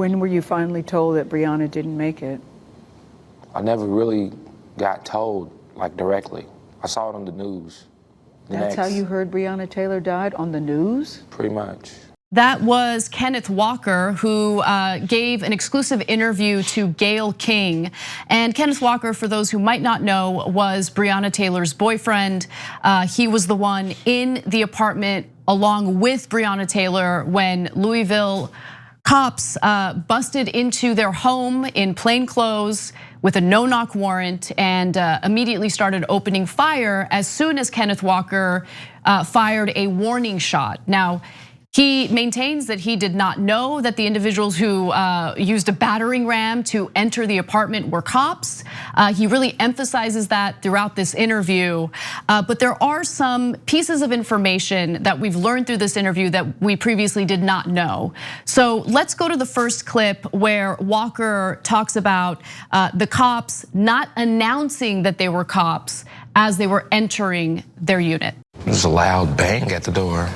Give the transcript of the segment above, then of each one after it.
When were you finally told that Breonna didn't make it? I never really got told, like, directly. I saw it on the news. That's how you heard Breonna Taylor died, on the news? Pretty much. That was Kenneth Walker, who gave an exclusive interview to Gayle King. And Kenneth Walker, for those who might not know, was Breonna Taylor's boyfriend. He was the one in the apartment along with Breonna Taylor when Louisville cops busted into their home in plain clothes with a no-knock warrant and immediately started opening fire as soon as Kenneth Walker fired a warning shot. Now, he maintains that he did not know that the individuals who used a battering ram to enter the apartment were cops. He really emphasizes that throughout this interview. But there are some pieces of information that we've learned through this interview that we previously did not know. So let's go to the first clip where Walker talks about the cops not announcing that they were cops as they were entering their unit. There's a loud bang at the door.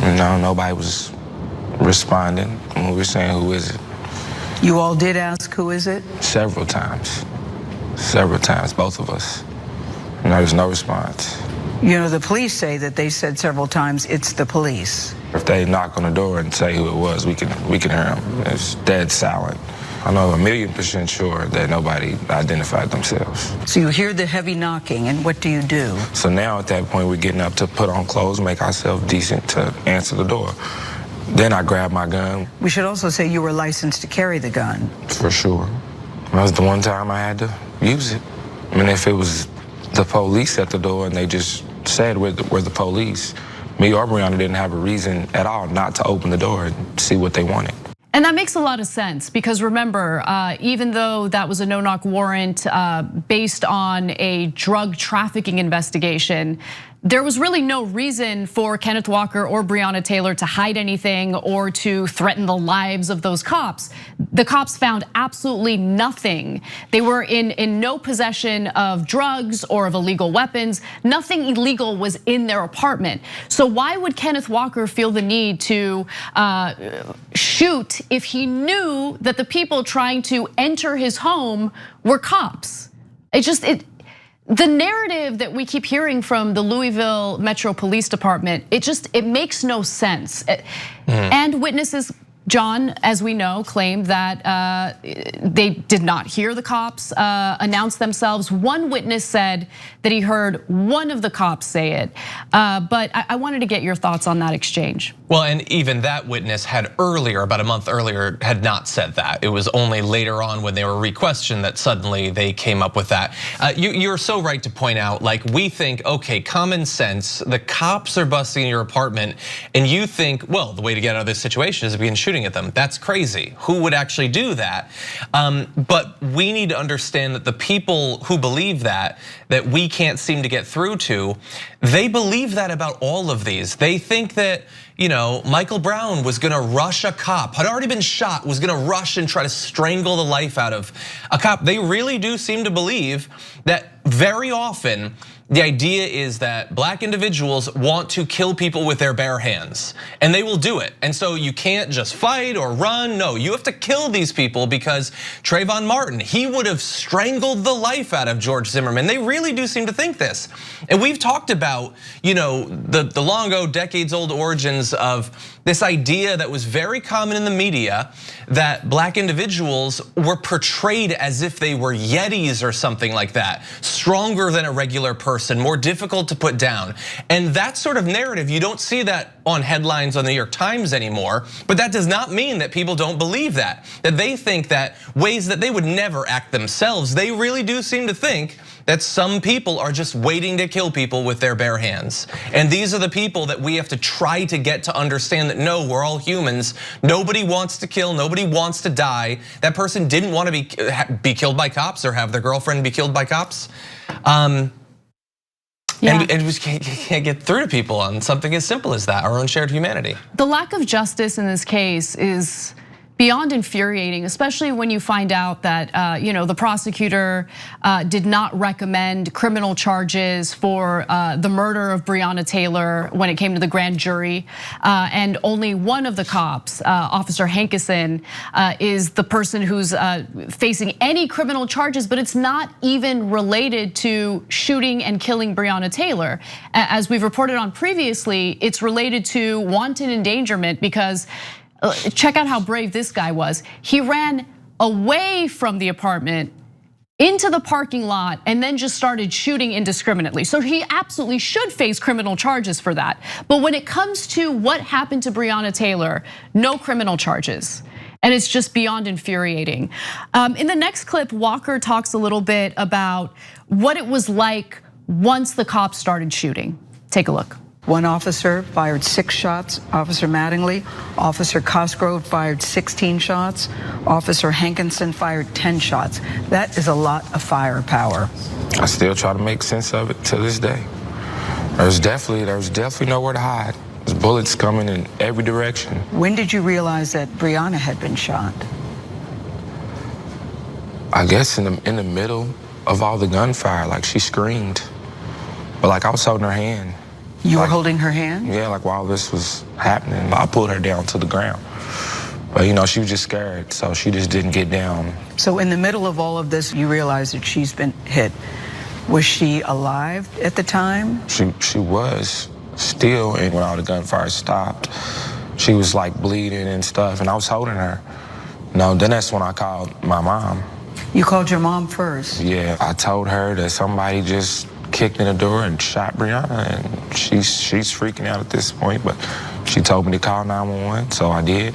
You know, nobody was responding when we were saying, who is it? You all did ask, who is it? Several times, both of us. And there was no response. You know, the police say that they said several times, it's the police. If they knock on the door and say who it was, we can hear them. It's dead silent. I know 1,000,000% sure that nobody identified themselves. So you hear the heavy knocking, and what do you do? So now at that point, we're getting up to put on clothes, make ourselves decent to answer the door. Then I grab my gun. We should also say you were licensed to carry the gun. For sure. That was the one time I had to use it. I mean, if it was the police at the door and they just said we're the police, me or Breonna didn't have a reason at all not to open the door and see what they wanted. And that makes a lot of sense because remember, even though that was a no-knock warrant based on a drug trafficking investigation, there was really no reason for Kenneth Walker or Breonna Taylor to hide anything or to threaten the lives of those cops. The cops found absolutely nothing. They were in no possession of drugs or of illegal weapons. Nothing illegal was in their apartment. So why would Kenneth Walker feel the need to shoot if he knew that the people trying to enter his home were cops? The narrative that we keep hearing from the Louisville Metro Police Department, it makes no sense. And witnesses, John, as we know, claimed that they did not hear the cops announce themselves. One witness said that he heard one of the cops say it. But I wanted to get your thoughts on that exchange. Well, and even that witness had earlier, about a month earlier, had not said that. It was only later on when they were re-questioned that suddenly they came up with that. You're so right to point out, like we think, okay, common sense, the cops are busting your apartment and you think, well, the way to get out of this situation is to begin shooting at them. That's crazy. Who would actually do that? But we need to understand that the people who believe that we can't seem to get through to, they believe that about all of these. They think that, you know, Michael Brown was gonna rush a cop, had already been shot, was gonna rush and try to strangle the life out of a cop. They really do seem to believe that very often the idea is that black individuals want to kill people with their bare hands, and they will do it. And so you can't just fight or run. No, you have to kill these people because Trayvon Martin, he would have strangled the life out of George Zimmerman. They really do seem to think this. And we've talked about, you know, the long ago, decades old origins of this idea that was very common in the media that black individuals were portrayed as if they were Yetis or something like that, stronger than a regular person, more difficult to put down. And that sort of narrative, you don't see that on headlines on the New York Times anymore, but that does not mean that people don't believe that they think that ways that they would never act themselves. They really do seem to think that some people are just waiting to kill people with their bare hands. And these are the people that we have to try to get to understand that no, we're all humans. Nobody wants to kill, nobody wants to die. That person didn't want to be killed by cops or have their girlfriend be killed by cops. And we just can't get through to people on something as simple as that, our own shared humanity. The lack of justice in this case is beyond infuriating, especially when you find out that the prosecutor did not recommend criminal charges for the murder of Breonna Taylor when it came to the grand jury, and only one of the cops, Officer Hankerson, is the person who's facing any criminal charges, but it's not even related to shooting and killing Breonna Taylor. As we've reported on previously, it's related to wanton endangerment because check out how brave this guy was. He ran away from the apartment into the parking lot and then just started shooting indiscriminately. So he absolutely should face criminal charges for that. But when it comes to what happened to Breonna Taylor, no criminal charges. And it's just beyond infuriating. In the next clip, Walker talks a little bit about what it was like once the cops started shooting. Take a look. One officer fired 6 shots, Officer Mattingly. Officer Cosgrove fired 16 shots. Officer Hankerson fired 10 shots. That is a lot of firepower. I still try to make sense of it to this day. There's definitely nowhere to hide. There's bullets coming in every direction. When did you realize that Breonna had been shot? I guess in the middle of all the gunfire, like she screamed, but like I was holding her hand. You were holding her hand? Yeah, like while this was happening, I pulled her down to the ground. But she was just scared, so she just didn't get down. So in the middle of all of this, you realize that she's been hit. Was she alive at the time? She was still, and when all the gunfire stopped, she was like bleeding and stuff, and I was holding her. Then that's when I called my mom. You called your mom first? Yeah, I told her that somebody just kicked in the door and shot Breonna, and she's freaking out at this point, but she told me to call 911, so I did.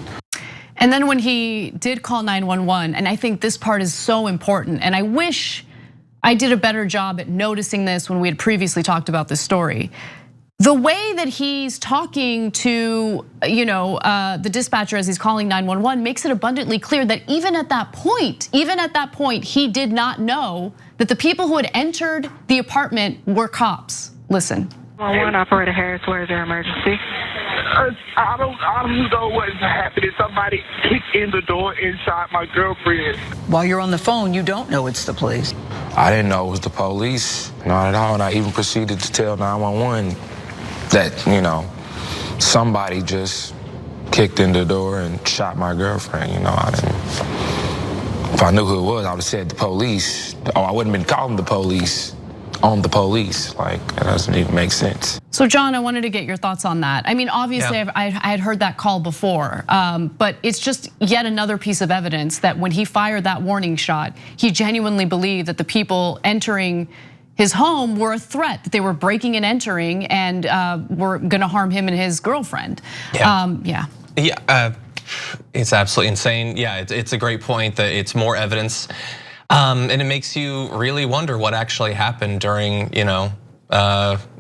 And then when he did call 911, and I think this part is so important, and I wish I did a better job at noticing this when we had previously talked about this story. The way that he's talking to the dispatcher as he's calling 911 makes it abundantly clear that even at that point, he did not know that the people who had entered the apartment were cops. Listen. 911 operator Harris, where is their emergency? I don't know what's happening. Somebody kicked in the door inside my girlfriend. While you're on the phone, you don't know it's the police. I didn't know it was the police, not at all. And I even proceeded to tell 911 that, somebody just kicked in the door and shot my girlfriend. I didn't. If I knew who it was, I would have said the police. Or I wouldn't have been calling the police on the police. Like, that doesn't even make sense. So John, I wanted to get your thoughts on that. I mean, obviously I had heard that call before, but it's just yet another piece of evidence that when he fired that warning shot, he genuinely believed that the people entering his home were a threat, that they were breaking and entering and were gonna harm him and his girlfriend. It's absolutely insane. Yeah, it's a great point that it's more evidence. And it makes you really wonder what actually happened during,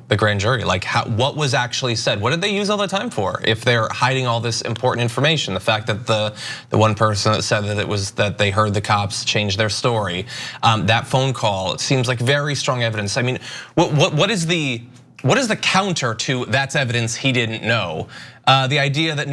the grand jury. Like, what was actually said? What did they use all the time for? If they're hiding all this important information, the fact that the one person that said that it was that they heard the cops change their story, that phone call, it seems like very strong evidence. I mean, what is the counter to that's evidence he didn't know? The idea that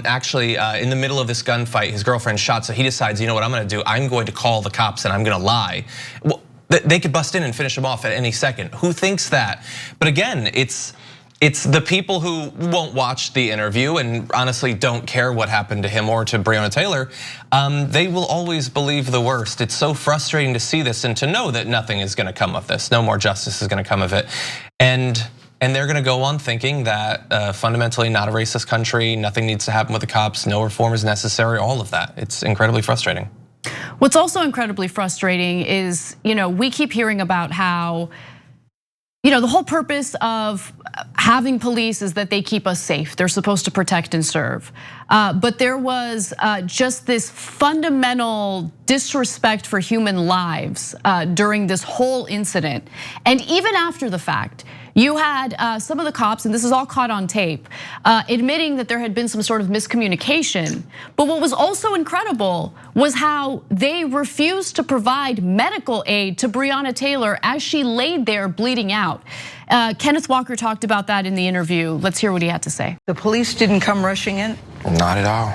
actually in the middle of this gunfight, his girlfriend shot, so he decides, you know what I'm gonna do? I'm going to call the cops and I'm gonna lie. Well, they could bust in and finish him off at any second. Who thinks that? But again, it's the people who won't watch the interview and honestly don't care what happened to him or to Breonna Taylor. They will always believe the worst. It's so frustrating to see this and to know that nothing is gonna come of this. No more justice is gonna come of it. And they're gonna go on thinking that fundamentally not a racist country, nothing needs to happen with the cops, no reform is necessary, all of that. It's incredibly frustrating. What's also incredibly frustrating is, we keep hearing about how, the whole purpose of having police is that they keep us safe. They're supposed to protect and serve. But there was just this fundamental disrespect for human lives during this whole incident. And even after the fact, you had some of the cops, and this is all caught on tape, admitting that there had been some sort of miscommunication. But what was also incredible was how they refused to provide medical aid to Breonna Taylor as she laid there bleeding out. Kenneth Walker talked about that in the interview. Let's hear what he had to say. The police didn't come rushing in? Not at all.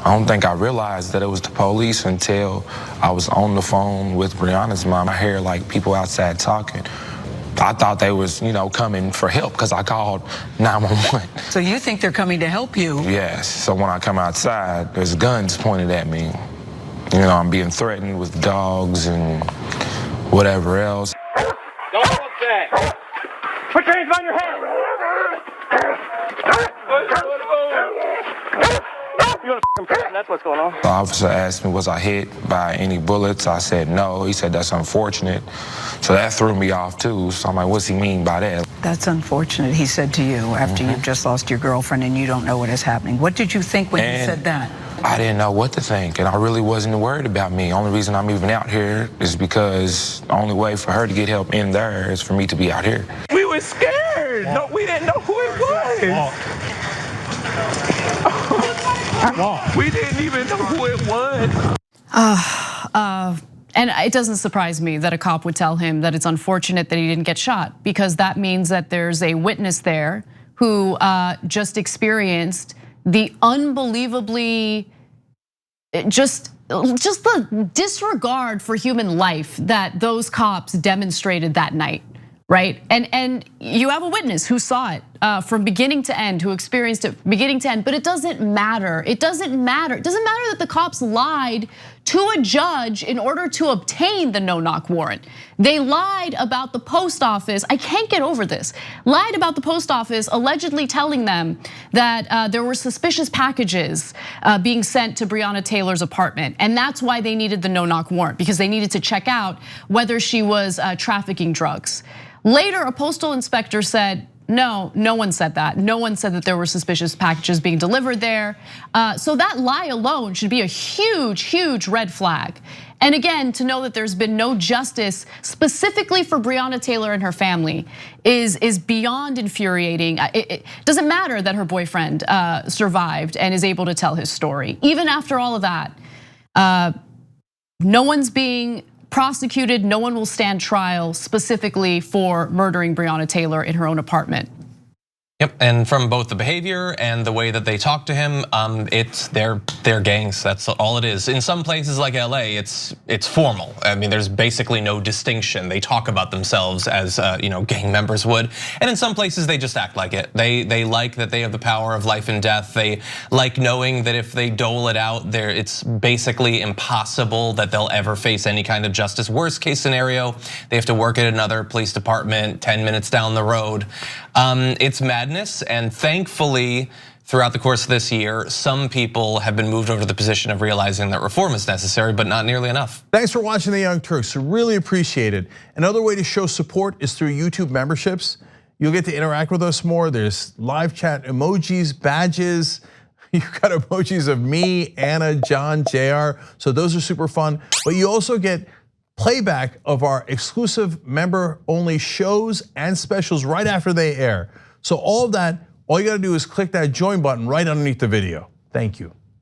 I don't think I realized that it was the police until I was on the phone with Breonna's mom. I hear like people outside talking. I thought they was, coming for help because I called 911. So you think they're coming to help you? Yes. So when I come outside, there's guns pointed at me. I'm being threatened with dogs and whatever else. Don't look that. Put your hands behind your head. You want to prison? That's what's going on. The officer asked me, was I hit by any bullets? I said no. He said, that's unfortunate. So that threw me off too. So I'm like, what's he mean by that? That's unfortunate, he said to you after you've just lost your girlfriend and you don't know what is happening. What did you think when he said that? I didn't know what to think, and I really wasn't worried about me. Only reason I'm even out here is because the only way for her to get help in there is for me to be out here. We were scared. No, we didn't know who it was. We didn't even know who it was. And it doesn't surprise me that a cop would tell him that it's unfortunate that he didn't get shot, because that means that there's a witness there who just experienced the unbelievably, just the disregard for human life that those cops demonstrated that night, right? And you have a witness who saw it from beginning to end, who experienced it beginning to end, but it doesn't matter. It doesn't matter. It doesn't matter that the cops lied to a judge in order to obtain the no-knock warrant. They lied about the post office. I can't get over this. Lied about the post office, allegedly telling them that there were suspicious packages being sent to Breonna Taylor's apartment. And that's why they needed the no-knock warrant, because they needed to check out whether she was trafficking drugs. Later, a postal inspector said, no, no one said that. No one said that there were suspicious packages being delivered there. So that lie alone should be a huge, huge red flag. And again, to know that there's been no justice specifically for Breonna Taylor and her family is beyond infuriating. It doesn't matter that her boyfriend survived and is able to tell his story. Even after all of that, no one's being prosecuted, no one will stand trial specifically for murdering Breonna Taylor in her own apartment. Yep, and from both the behavior and the way that they talk to him, it's they're gangs. That's all it is. In some places like LA, it's formal. I mean, there's basically no distinction. They talk about themselves as gang members would, and in some places they just act like it. They like that they have the power of life and death. They like knowing that if they dole it out, it's basically impossible that they'll ever face any kind of justice. Worst case scenario, they have to work at another police department 10 minutes down the road. It's madness, and thankfully, throughout the course of this year, some people have been moved over to the position of realizing that reform is necessary, but not nearly enough. Thanks for watching The Young Turks, really appreciate it. Another way to show support is through YouTube memberships. You'll get to interact with us more. There's live chat emojis, badges. You've got emojis of me, Anna, John, JR, so those are super fun. But you also get playback of our exclusive member-only shows and specials right after they air. So all of that, all you gotta do is click that join button right underneath the video. Thank you.